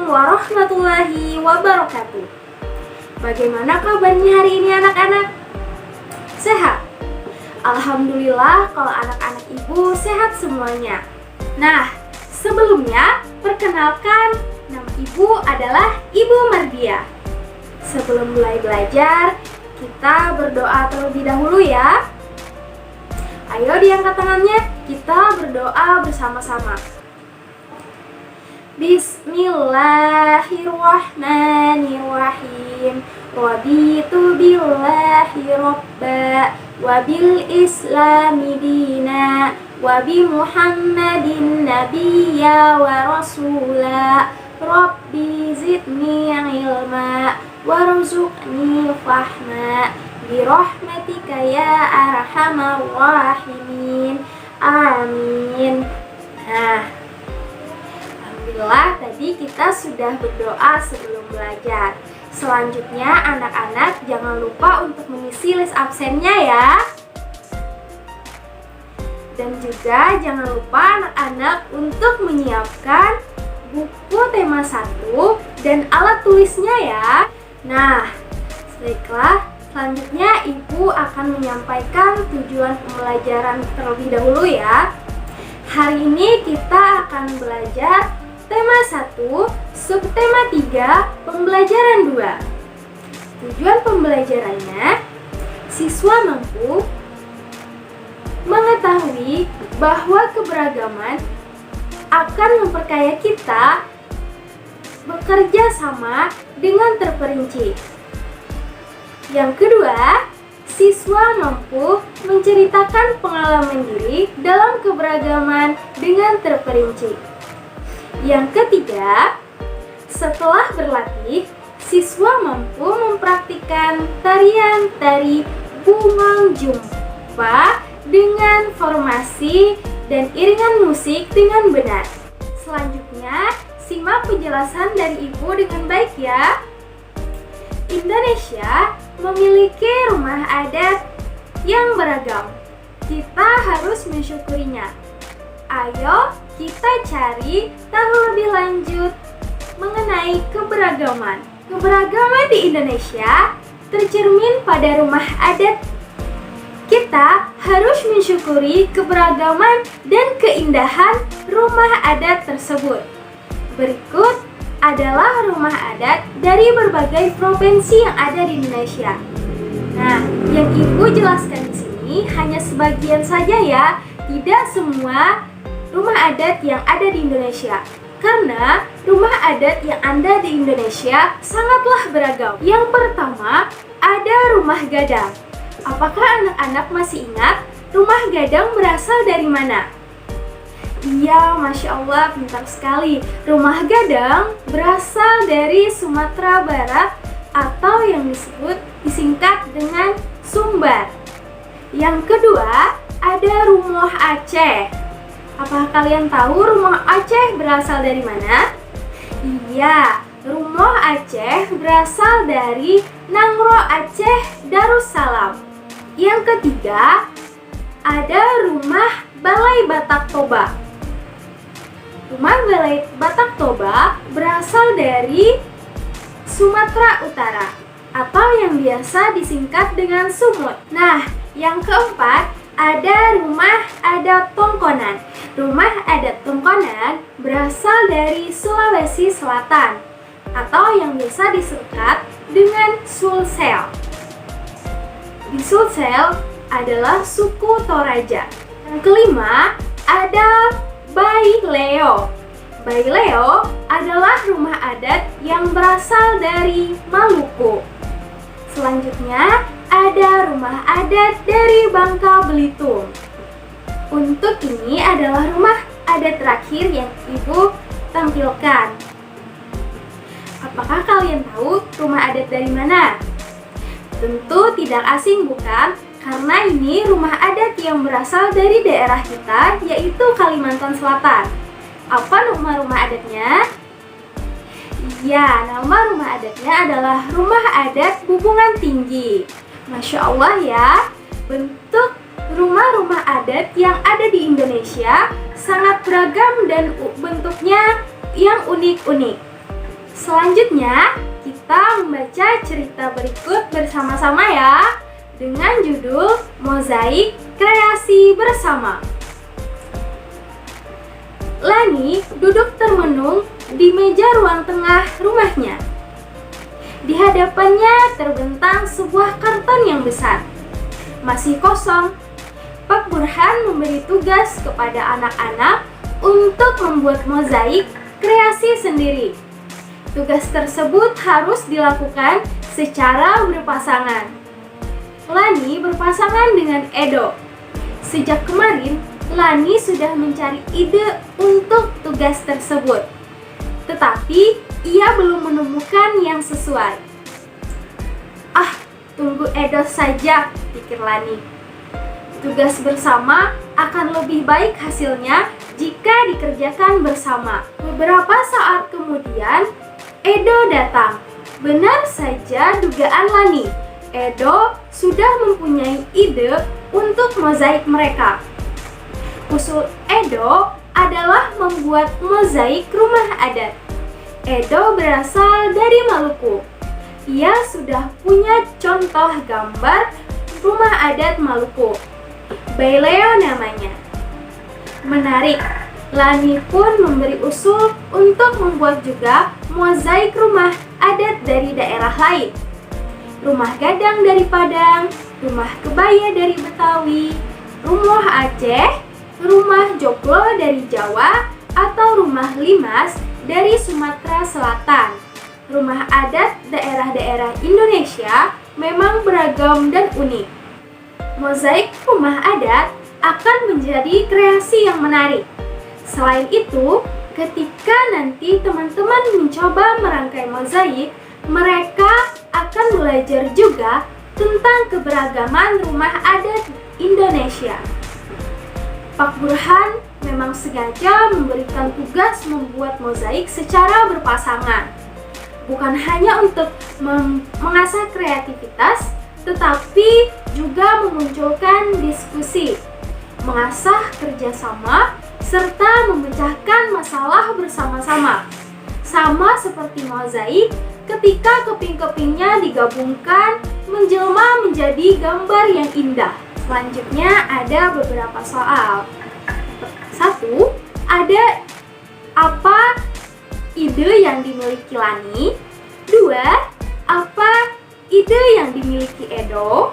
warahmatullahi wabarakatuh. Bagaimana kabarnya hari ini anak-anak? Sehat? Alhamdulillah kalau anak-anak ibu sehat semuanya. Nah, sebelumnya perkenalkan, nama ibu adalah Ibu Mardia. Sebelum mulai belajar, kita berdoa terlebih dahulu ya. Ayo diangkat tangannya, kita berdoa bersama-sama. Bismillahirrahmanirrahim. Raditu billahi robba wa bil islami dina wa bi muhammadin nabiyya wa rasula. Rabbi zidni ilma warzuqni fahma birahmatika ya arhamar rahimin. Amin. Nah, alhamdulillah tadi kita sudah berdoa sebelum belajar. Selanjutnya anak-anak jangan lupa untuk mengisi list absennya ya. Dan juga jangan lupa anak-anak untuk menyiapkan buku tema 1 dan alat tulisnya ya. Nah, selanjutnya Ibu akan menyampaikan tujuan pembelajaran terlebih dahulu ya. Hari ini kita akan belajar tema 1, subtema 3, pembelajaran 2. Tujuan pembelajarannya, siswa mampu mengetahui bahwa keberagaman akan memperkaya kita bekerja sama dengan terperinci. Yang kedua, siswa mampu menceritakan pengalaman diri dalam keberagaman dengan terperinci. Yang ketiga, setelah berlatih, siswa mampu mempraktikkan tari bungang jumpa dengan formasi dan iringan musik dengan benar. Selanjutnya, simak penjelasan dari Ibu dengan baik ya. Indonesia memiliki rumah adat yang beragam. Kita harus mensyukurinya. Ayo kita cari tahu lebih lanjut mengenai keberagaman. Keberagaman di Indonesia tercermin pada rumah adat. Kita harus mensyukuri keberagaman dan keindahan rumah adat tersebut. Berikut adalah rumah adat dari berbagai provinsi yang ada di Indonesia. Nah, yang Ibu jelaskan di sini hanya sebagian saja ya, tidak semua rumah adat yang ada di Indonesia. Karena rumah adat yang ada di Indonesia sangatlah beragam. Yang pertama, ada rumah gadang. Apakah anak-anak masih ingat rumah gadang berasal dari mana? Iya, Masya Allah, pintar sekali. Rumah gadang berasal dari Sumatera Barat atau yang disingkat dengan Sumbar. Yang kedua, ada Rumoh Aceh. Apakah kalian tahu Rumoh Aceh berasal dari mana? Iya, Rumoh Aceh berasal dari Nangro Aceh Darussalam. Yang ketiga, ada Rumah Balai Batak Toba. Rumah Balai Batak Toba berasal dari Sumatera Utara atau yang biasa disingkat dengan Sumut. Nah, yang keempat, ada Rumah Adat Tongkonan. Rumah Adat Tongkonan berasal dari Sulawesi Selatan atau yang biasa disingkat dengan Sulsel. Di Sulsel adalah suku Toraja. Yang kelima, ada Bayi Leo. Bayi Leo adalah rumah adat yang berasal dari Maluku. Selanjutnya, ada rumah adat dari Bangka Belitung. Untuk ini adalah rumah adat terakhir yang Ibu tampilkan. Apakah kalian tahu rumah adat dari mana? Tentu tidak asing bukan? Karena ini rumah adat yang berasal dari daerah kita, yaitu Kalimantan Selatan. Apa nama rumah adatnya? Ya, nama rumah adatnya adalah Rumah Adat Bubungan Tinggi. Masya Allah ya, bentuk rumah-rumah adat yang ada di Indonesia sangat beragam dan bentuknya yang unik-unik. Selanjutnya, kita membaca cerita berikut bersama-sama ya, dengan judul Mozaik Kreasi Bersama. Lani duduk termenung di meja ruang tengah rumahnya. Di hadapannya terbentang sebuah karton yang besar. Masih kosong. Pak Burhan memberi tugas kepada anak-anak untuk membuat mozaik kreasi sendiri. Tugas tersebut harus dilakukan secara berpasangan. Lani berpasangan dengan Edo. Sejak kemarin, Lani sudah mencari ide untuk tugas tersebut. Tetapi, ia belum menemukan yang sesuai. Tunggu Edo saja, pikir Lani. Tugas bersama akan lebih baik hasilnya jika dikerjakan bersama. Beberapa saat kemudian, Edo datang. Benar saja dugaan Lani. Edo sudah mempunyai ide untuk mozaik mereka. Usul Edo adalah membuat mozaik rumah adat. Edo berasal dari Maluku. Ia sudah punya contoh gambar rumah adat Maluku. Baileo namanya. Menarik, Lani pun memberi usul untuk membuat juga mozaik rumah adat dari daerah lain. Rumah gadang dari Padang, rumah kebaya dari Betawi, rumah Aceh, rumah joglo dari Jawa, atau rumah limas dari Sumatera Selatan. Rumah adat daerah-daerah Indonesia memang beragam dan unik. Mozaik rumah adat akan menjadi kreasi yang menarik. Selain itu, ketika nanti teman-teman mencoba merangkai mozaik, mereka akan belajar juga tentang keberagaman rumah adat Indonesia. Pak Burhan memang sengaja memberikan tugas membuat mozaik secara berpasangan. Bukan hanya untuk mengasah kreativitas, tetapi juga memunculkan diskusi, mengasah kerjasama, serta memecahkan masalah bersama-sama. Sama seperti mozaik, ketika keping-kepingnya digabungkan, menjelma menjadi gambar yang indah. Selanjutnya ada beberapa soal. 1. Ada apa ide yang dimiliki Lani? 2. Apa ide yang dimiliki Edo?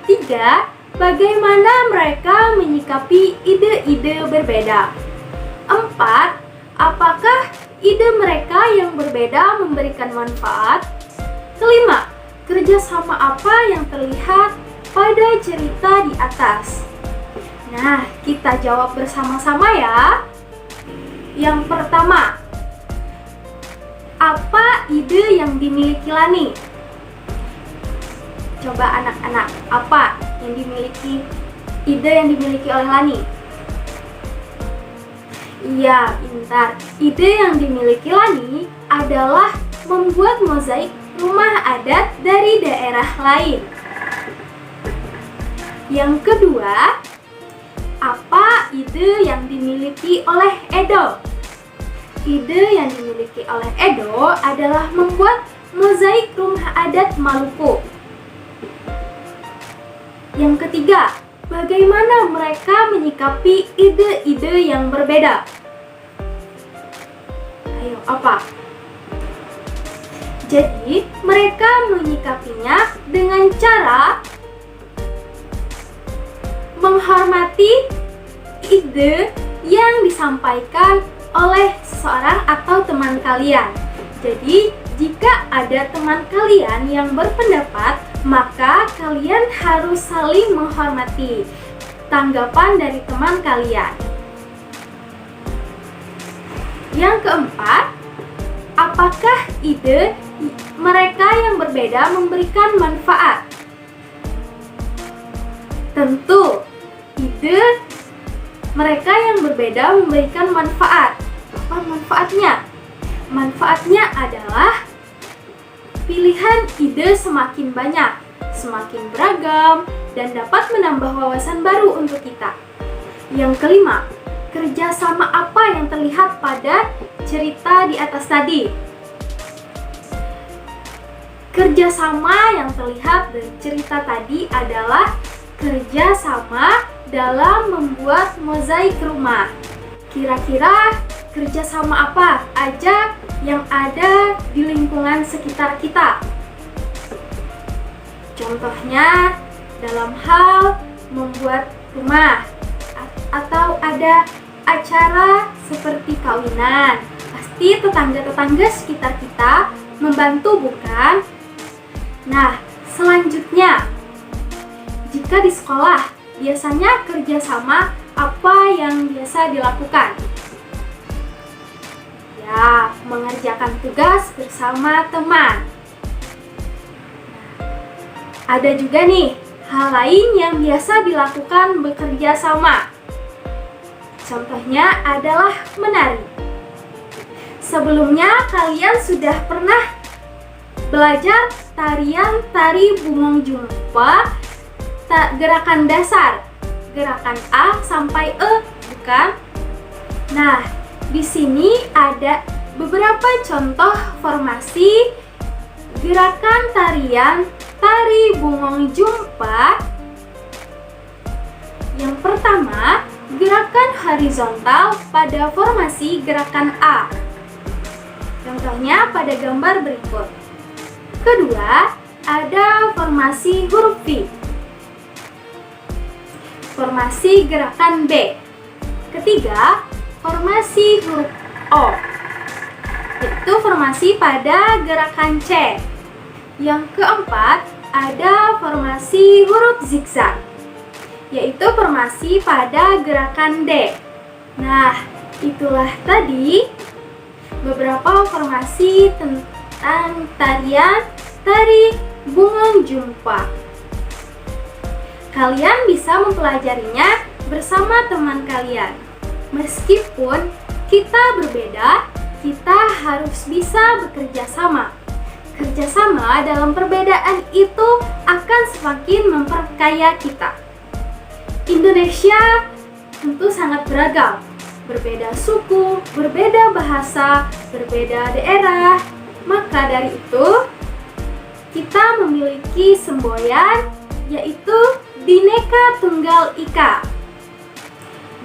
3. Bagaimana mereka menyikapi ide-ide berbeda? 4. Apakah ide mereka yang berbeda memberikan manfaat? 5. Kerjasama apa yang terlihat pada cerita di atas? Nah, kita jawab bersama-sama ya. Yang pertama, apa ide yang dimiliki Lani? Coba anak-anak, apa ide yang dimiliki oleh Lani? Iya, pintar. Ide yang dimiliki Lani adalah membuat mozaik rumah adat dari daerah lain. Yang kedua, apa ide yang dimiliki oleh Edo? Ide yang dimiliki oleh Edo adalah membuat mozaik rumah adat Maluku. Yang ketiga, bagaimana mereka menyikapi ide-ide yang berbeda? Ayo, apa? Jadi, mereka menyikapinya dengan cara menghormati ide yang disampaikan oleh seseorang atau teman kalian. Jadi, jika ada teman kalian yang berpendapat, maka kalian harus saling menghormati tanggapan dari teman kalian. Yang keempat, apakah ide mereka yang berbeda memberikan manfaat? Tentu, ide mereka yang berbeda memberikan manfaat. Apa manfaatnya? Manfaatnya adalah pilihan ide semakin banyak, semakin beragam, dan dapat menambah wawasan baru untuk kita. Yang kelima, kerjasama apa yang terlihat pada cerita di atas tadi? Kerjasama yang terlihat dari cerita tadi adalah kerjasama dalam membuat mozaik rumah. Kira-kira kerjasama apa aja yang ada di lingkungan sekitar kita? Contohnya dalam hal membuat rumah atau ada acara seperti kawinan. Pasti tetangga-tetangga sekitar kita membantu, bukan? Nah, selanjutnya, jika di sekolah, biasanya kerjasama apa yang biasa dilakukan? Ya, mengerjakan tugas bersama teman. Ada juga nih, hal lain yang biasa dilakukan bekerja sama. Contohnya adalah menari. Sebelumnya kalian sudah pernah belajar tarian tari Bungong Jumpa, gerakan dasar, gerakan A sampai E, bukan? Nah, di sini ada beberapa contoh formasi gerakan tarian tari Bungong Jumpa. Yang pertama, gerakan horizontal pada formasi gerakan A. Contohnya pada gambar berikut. Kedua, ada formasi huruf V. Formasi gerakan B. Ketiga, formasi huruf O, yaitu formasi pada gerakan C. Yang keempat, ada formasi huruf zigzag, yaitu formasi pada gerakan D. Nah, itulah tadi beberapa formasi tentang tarian tari Bungong Jumpa. Kalian bisa mempelajarinya bersama teman kalian. Meskipun kita berbeda, kita harus bisa bekerja sama. Kerjasama dalam perbedaan itu akan semakin memperkaya kita. Indonesia tentu sangat beragam. Berbeda suku, berbeda bahasa, berbeda daerah. Maka dari itu, kita memiliki semboyan, yaitu Bhinneka Tunggal Ika.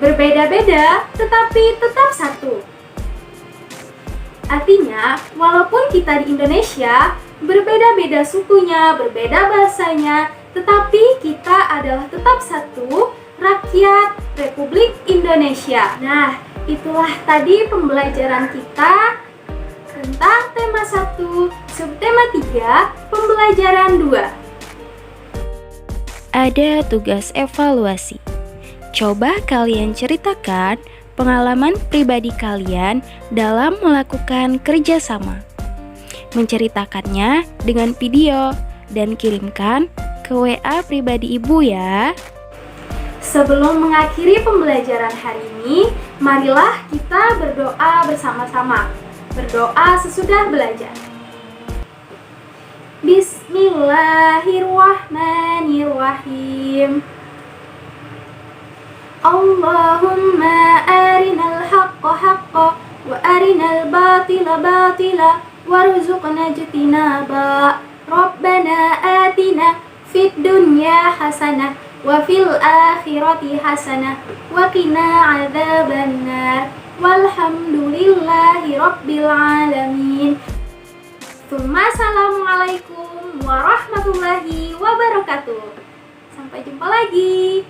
Berbeda-beda, tetapi tetap satu. Artinya, walaupun kita di Indonesia, berbeda-beda sukunya, berbeda bahasanya, tetapi kita adalah tetap satu, rakyat Republik Indonesia. Nah, itulah tadi pembelajaran kita tentang tema 1, subtema 3, pembelajaran 2. Ada tugas evaluasi. Coba kalian ceritakan pengalaman pribadi kalian dalam melakukan kerjasama. Menceritakannya dengan video dan kirimkan ke WA pribadi ibu ya. Sebelum mengakhiri pembelajaran hari ini, marilah kita berdoa bersama-sama. Berdoa sesudah belajar. Bismillahirrahmanirrahim. Allahumma arinal haqqa haqqa wa arinal batila batila warzuqna ijtinaba. Rabbana atina fid dunya hasanah wa fil akhirati hasanah wa qina adzabannar. Walhamdulillahi rabbil alamin. Assalamualaikum warahmatullahi wabarakatuh. Sampai jumpa lagi.